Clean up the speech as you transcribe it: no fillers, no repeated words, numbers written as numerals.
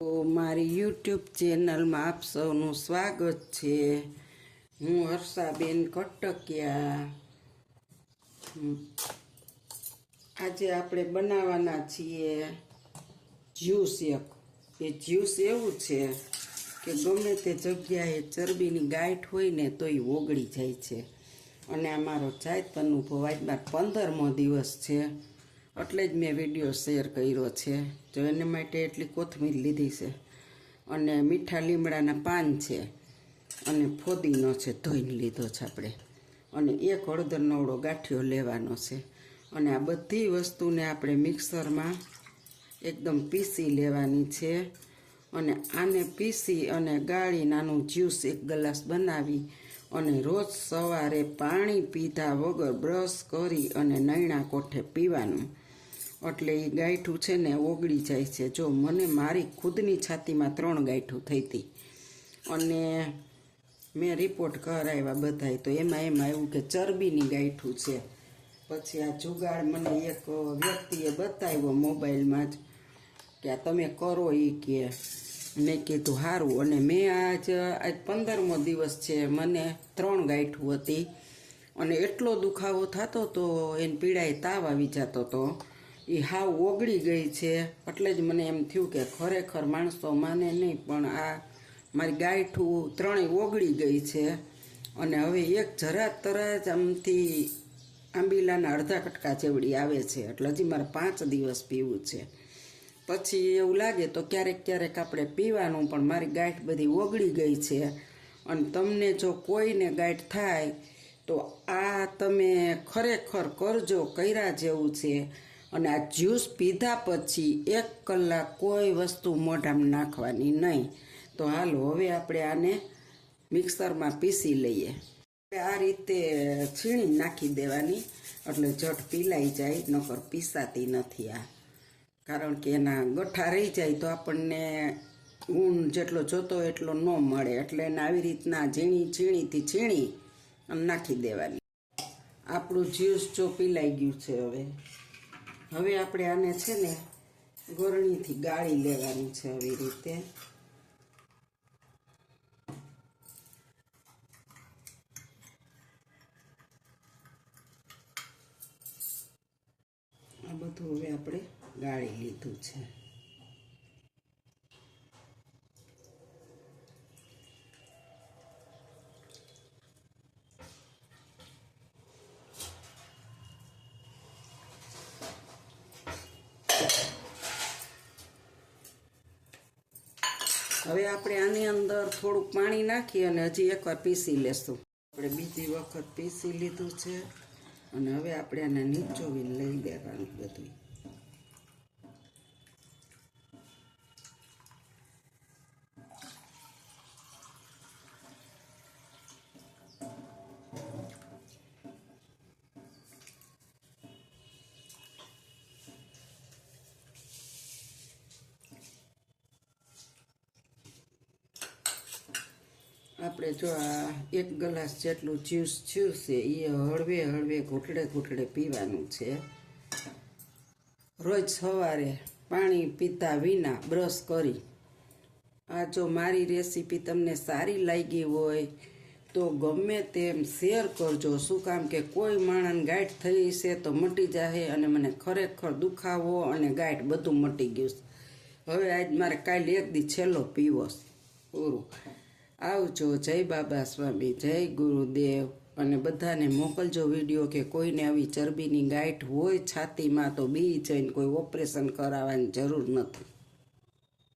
તો મારી યુટ્યુબ ચેનલમાં આપ સૌનું સ્વાગત છે। હું હર્ષાબેન કટકિયા। આજે આપણે બનાવવાના છીએ જ્યુસ એક। એ જ્યુસ એવું છે કે ગમે તે જગ્યાએ ચરબીની ગાંઠ હોય ને તો એ ઓગળી જાય છે। અને આ મારો જાત અનુભવ આજમાં 15મો દિવસ છે, એટલે જ મેં વિડીયો શેર કર્યો છે। જો એને માટે એટલી કોથમીર લીધી છે અને મીઠા લીમડાના પાન છે અને ફોદીનો છે, ધોઈને લીધો છે આપણે, અને એક હળદરનો ઓળો ગાંઠિયો લેવાનો છે। અને આ બધી વસ્તુને આપણે મિક્સરમાં એકદમ પીસી લેવાની છે। અને આને પીસી અને ગાળીને આનું જ્યુસ એક ગ્લાસ બનાવી અને રોજ સવારે પાણી પીધા વગર બ્રશ કરી અને નૈણા કોઠે પીવાનું, એટલે એ ગાંઠું છે ને ઓગળી જાય છે। જો મને મારી ખુદની છાતીમાં 3 ગાંઠું થઈ હતી અને મેં રિપોર્ટ કરાવ્યા બધાય, તો એમાં એવું કે ચરબીની ગાંઠું છે। પછી આ જુગાડ મને એક વ્યક્તિએ બતાવ્યો મોબાઈલમાં જ કે આ તમે કરો એ કે, મેં કીધું સારું। અને મેં આજ 15મો દિવસ છે, મને 3 ગાંઠું હતી અને એટલો દુખાવો થતો તો એને પીડાએ તાવ આવી જતો હતો, એ હાવ ઓગળી ગઈ છે। એટલે જ મને એમ થયું કે ખરેખર માણસો માને નહીં, પણ આ મારી ગાંઠું 3 ઓગળી ગઈ છે। અને હવે એક જરા તરત આમથી આંબીલાના અડધા કટકા જેવડી આવે છે, એટલે હજી મારે 5 દિવસ પીવું છે। પછી એવું લાગે તો ક્યારેક ક્યારેક આપણે પીવાનું, પણ મારી ગાંઠ બધી ઓગળી ગઈ છે। અને તમને જો કોઈને ગાંઠ થાય તો આ તમે ખરેખર કરજો, કર્યા જેવું છે। અને આ જ્યુસ પીધા પછી 1 કલાક કોઈ વસ્તુ મોઢામાં નાખવાની નહીં। તો હાલો હવે આપણે આને મિક્સરમાં પીસી લઈએ। આ રીતે છીણી નાખી દેવાની, એટલે ઝટ પીલાઈ જાય, નકર પીસાતી નથી આ, કારણ કે એના ગઠ્ઠા રહી જાય તો આપણને ઊન જેટલો જોતો એટલો ન મળે, એટલે એને આવી રીતના ઝીણીથી છીણી અને નાખી દેવાની। આપણું જ્યુસ જો પીલાઈ ગયું છે, હવે આપણે આને છે ને ગરણીથી ગાળી લેવાની છે આવી રીતે। આ બધું હવે આપણે ગાળી લીધું છે। હવે આપણે આની અંદર થોડુંક પાણી નાખી અને હજી એકવાર પીસી લેશું। આપણે બીજી વખત પીસી લીધું છે અને હવે આપણે આને નીચોવીને લઈ લેવાનું બધું। આપણે જો આ 1 ગ્લાસ જેટલું જ્યુસ થયું છે, એ હળવે હળવે ઘૂંટડે પીવાનું છે। રોજ સવારે પાણી પીતા વિના બ્રશ કરી। આ જો મારી રેસીપી તમને સારી લાગી હોય તો ગમે તેમ શેર કરજો। શું કામ કે કોઈ માણસને ગાંઠ થઈ છે તો મટી જશે, અને મને ખરેખર દુખાવો અને ગાંઠ બધું મટી ગયું છે। હવે આજ મારે કાલે 1 દી છેલ્લો પીવો પૂરું। આવજો। જય બાબા સ્વામી, જય ગુરુદેવ। અને બધાને મોકલજો વિડીયો કે કોઈને આવી ચરબીની ગાંઠ હોય છાતીમાં તો બી જઈને કોઈ ઓપરેશન કરાવવાની જરૂર નથી।